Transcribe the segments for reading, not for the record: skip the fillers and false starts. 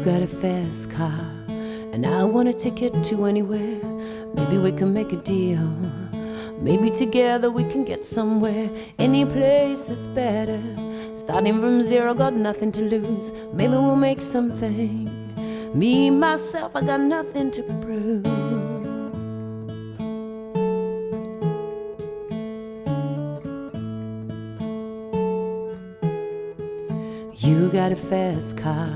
got a fast car, and I want a ticket to anywhere. Maybe we can make a deal. Maybe together we can get somewhere. Any place is better. Starting from zero, got nothing to lose. Maybe we'll make something. Me, myself, I got nothing to prove. You got a fast car,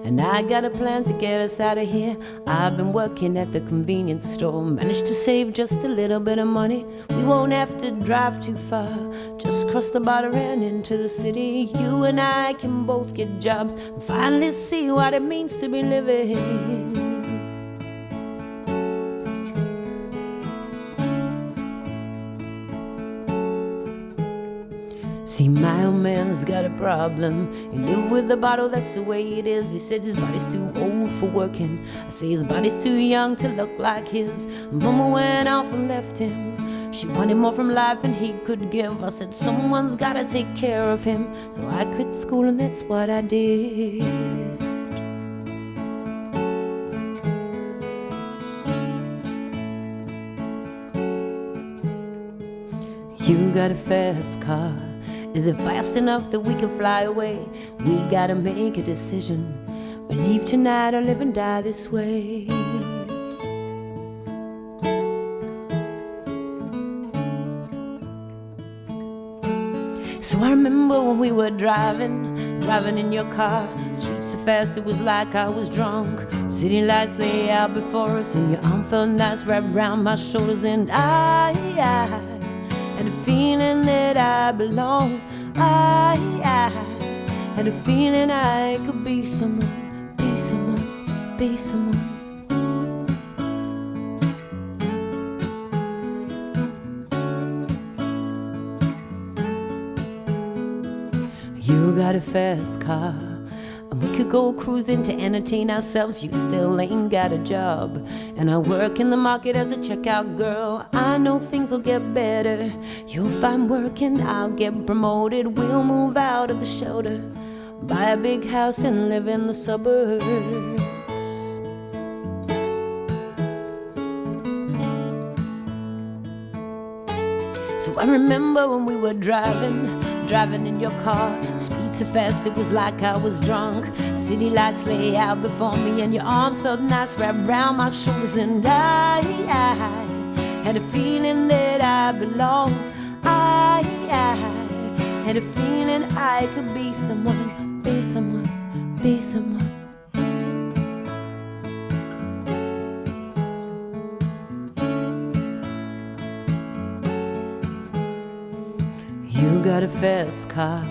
and I got a plan to get us out of here. I've been working at the convenience store, managed to save just a little bit of money. We won't have to drive too far, just cross the border and into the city. You and I can both get jobs and finally see what it means to be living. See, my old man's got a problem. He live with the bottle, that's the way it is. He says his body's too old for working. I say his body's too young to look like his. Mama went off and left him. She wanted more from life than he could give. I said someone's gotta take care of him. So I quit school and that's what I did. You got a fast car. Is it fast enough that we can fly away? We gotta make a decision. We leave tonight or live and die this way. So I remember when we were driving in your car. Streets so fast it was like I was drunk. City lights lay out before us, and your arm felt nice wrapped around my shoulders. And I had a feeling that I belong. I had a feeling I could be someone, be someone, be someone. You got a fast car, and we could go cruising to entertain ourselves. You still ain't got a job, and I work in the market as a checkout girl. I know things will get better. You'll find work and I'll get promoted. We'll move out of the shelter, buy a big house and live in the suburbs. So I remember when we were driving in your car. Speed so fast it was like I was drunk. City lights lay out before me, and your arms felt nice wrapped around my shoulders. And I had a feeling that I belong. I had a feeling I could be someone, be someone, be someone. You got a fast car,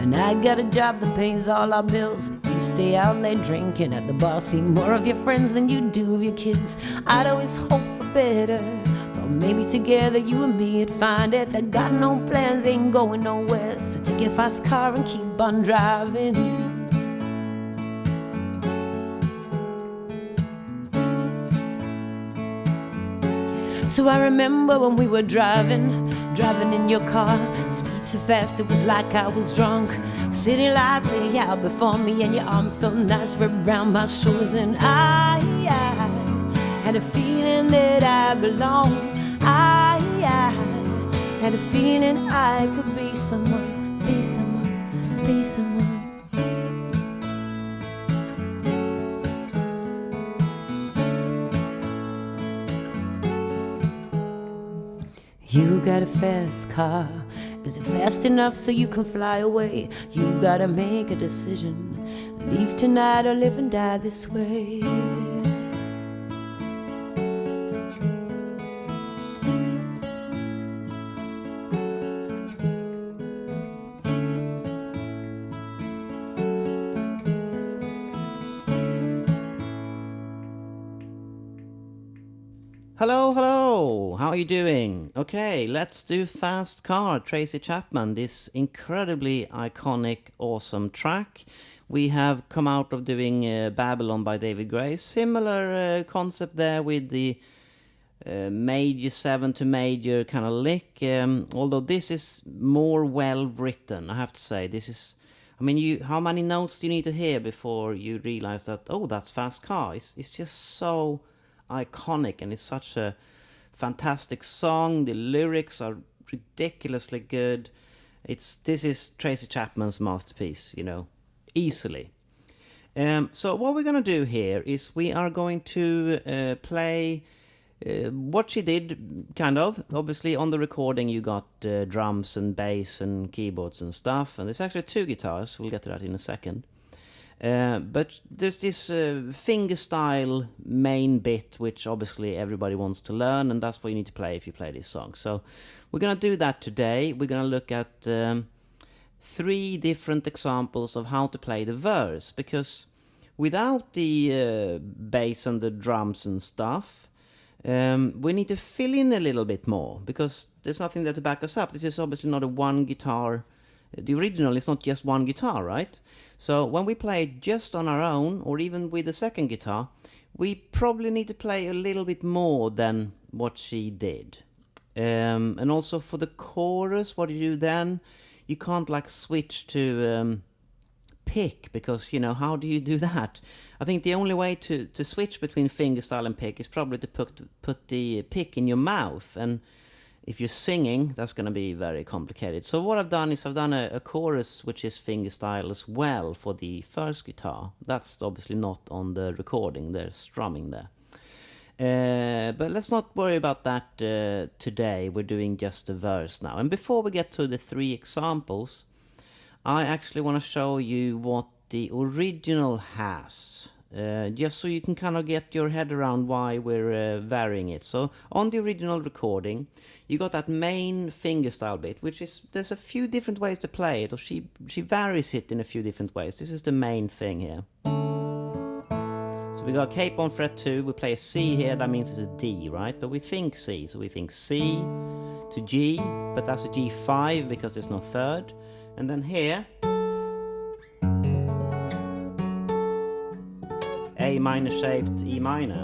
and I got a job that pays all our bills. You stay out late drinking at the bar, see more of your friends than you do of your kids. I'd always hope for better, but maybe together you and me'd find it. I got no plans, ain't going nowhere, so take your fast car and keep on driving. So I remember when we were driving in your car. Speed so fast it was like I was drunk. City lights lay out before me, and your arms felt nice wrapped around my shoulders. And I had a feeling that I belong. I had a feeling I could be someone, be someone, be someone. You got a fast car. Is it fast enough so you can fly away? You gotta make a decision. Leave tonight or live and die this way. Hello, how are you doing? Okay, let's do Fast Car, Tracy Chapman, this incredibly iconic, awesome track. We have come out of doing Babylon by David Gray. Similar concept there with the major 7 to major kind of lick, although this is more well written, I have to say. This is mean, how many notes do you need to hear before you realize that, oh, that's Fast Car? It's just so iconic, and it's such a fantastic song. The lyrics are ridiculously good. This is Tracy Chapman's masterpiece, easily. So what we're going to do here is we are going to play what she did, kind of. Obviously, on the recording you got drums and bass and keyboards and stuff, and there's actually 2 guitars. We'll get to that in a second. But there's this fingerstyle main bit, which obviously everybody wants to learn, and that's what you need to play if you play this song. So we're going to do that today. We're going to look at 3 different examples of how to play the verse, because without the bass and the drums and stuff, we need to fill in a little bit more, because there's nothing there to back us up. This is obviously not a one guitar. The original is not just one guitar, right? So when we play it just on our own, or even with the second guitar, we probably need to play a little bit more than what she did. And also for the chorus, what do you do then? You can't like switch to pick, because how do you do that? I think the only way to switch between fingerstyle and pick is probably to put the pick in your mouth, and if you're singing, that's going to be very complicated. So what I've done is I've done a chorus which is fingerstyle as well for the first guitar. That's obviously not on the recording, there's strumming there. But let's not worry about that today. We're doing just the verse now. And before we get to the 3 examples, I actually want to show you what the original has, just so you can kind of get your head around why we're varying it. So on the original recording, you got that main fingerstyle bit, which is, there's a few different ways to play it, or she varies it in a few different ways. This is the main thing here. So we got capo on fret 2, we play a C here, that means it's a D, right? But we think C, so we think C to G, but that's a G5 because there's no third. And then here, A minor shaped E minor.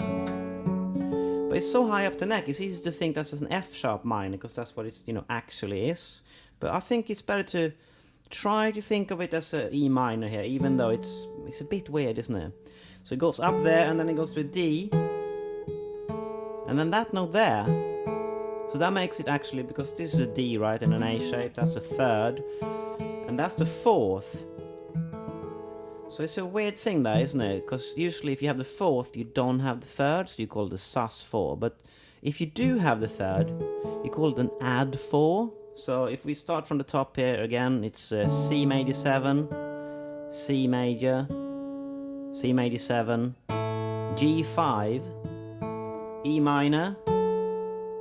But it's so high up the neck, it's easy to think that's an F sharp minor, because that's what it actually is. But I think it's better to try to think of it as a E minor here, even though it's a bit weird, isn't it? So it goes up there, and then it goes to a D, and then that note there. So that makes it actually, because this is a D, right, and an A shape, that's a third, and that's the 4th. So it's a weird thing there, isn't it? Because usually if you have the 4th, you don't have the 3rd, so you call it a sus4. But if you do have the 3rd, you call it an add4. So if we start from the top here again, it's C major 7, C major, C major 7, G5, E minor,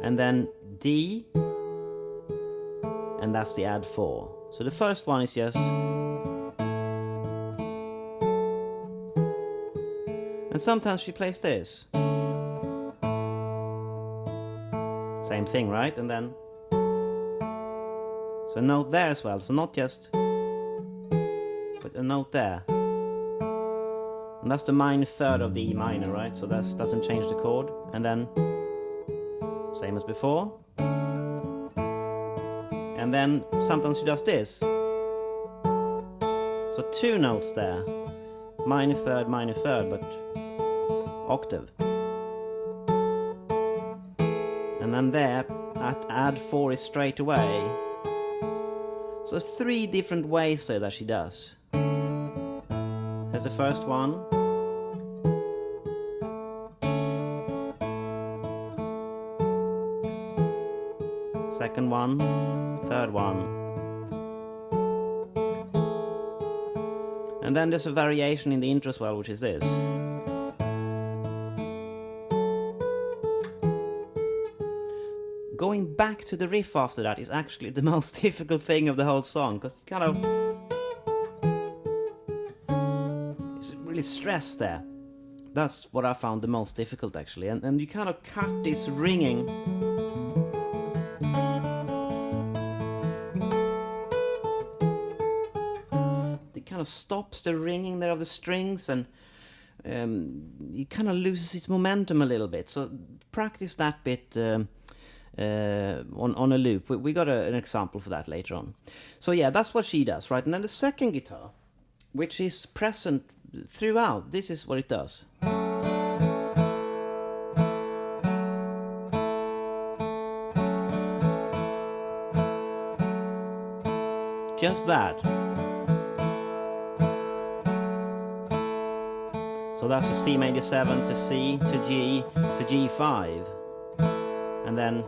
and then D, and that's the add 4. So the first one is just, and sometimes she plays this. Same thing, right? And then, so a note there as well. So not just, but a note there. And that's the minor 3rd of the E minor, right? So that doesn't change the chord. And then, same as before. And then sometimes she does this. So 2 notes there. Minor 3rd, but octave. And then there, at add 4 is straight away. So 3 different ways there that she does. Here's the first one. Second one. Third one. And then there's a variation in the intro as well, which is this. Going back to the riff after that is actually the most difficult thing of the whole song, because you kind of, it's really stressed there. That's what I found the most difficult actually, and you kind of cut this ringing. It kind of stops the ringing there of the strings, and it kind of loses its momentum a little bit. So practice that bit on a loop. We got an example for that later on. So yeah, that's what she does, right? And then the second guitar, which is present throughout. This is what it does. Just that. So that's a C major 7 to C to G to G5. And then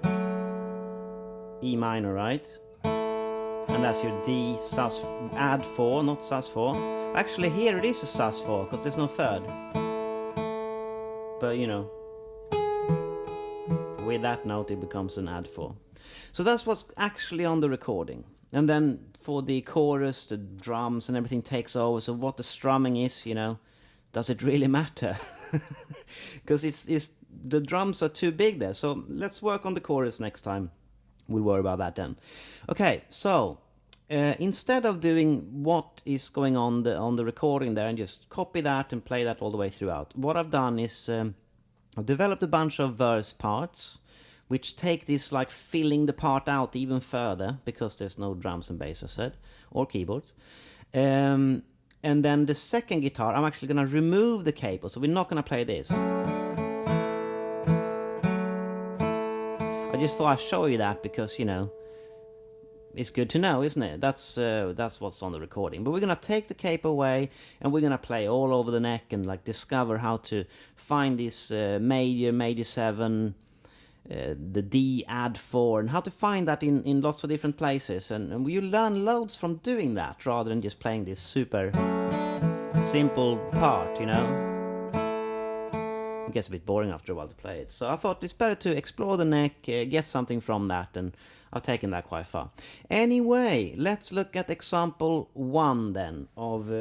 E minor, right? And that's your D sus add 4, not sus 4. Actually, here it is a sus 4 because there's no third. But you know, with that note it becomes an add 4. So that's what's actually on the recording. And then for the chorus, the drums and everything takes over. So what the strumming is, you know, does it really matter? Because it's the drums are too big there. So let's work on the chorus next time. We'll worry about that then. Okay, so instead of doing what is going on the recording there and just copy that and play that all the way throughout, what I've done is I've developed a bunch of verse parts which take this like filling the part out even further because there's no drums and bass, I said, or keyboards. And then the second guitar, I'm actually going to remove the capo, so we're not going to play this. I just thought I'd show you that because, you know, it's good to know, isn't it? That's what's on the recording. But we're going to take the capo away and we're going to play all over the neck and like discover how to find this major 7, the D add 4, and how to find that in lots of different places. And you learn loads from doing that rather than just playing this super simple part, you know. It gets a bit boring after a while to play it. So I thought it's better to explore the neck, get something from that, and I've taken that quite far. Anyway, let's look at example 1 then of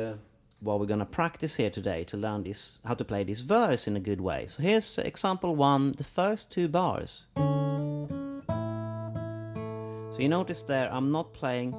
what we're going to practice here today to learn this, how to play this verse in a good way. So here's example 1, the first 2 bars. So you notice there I'm not playing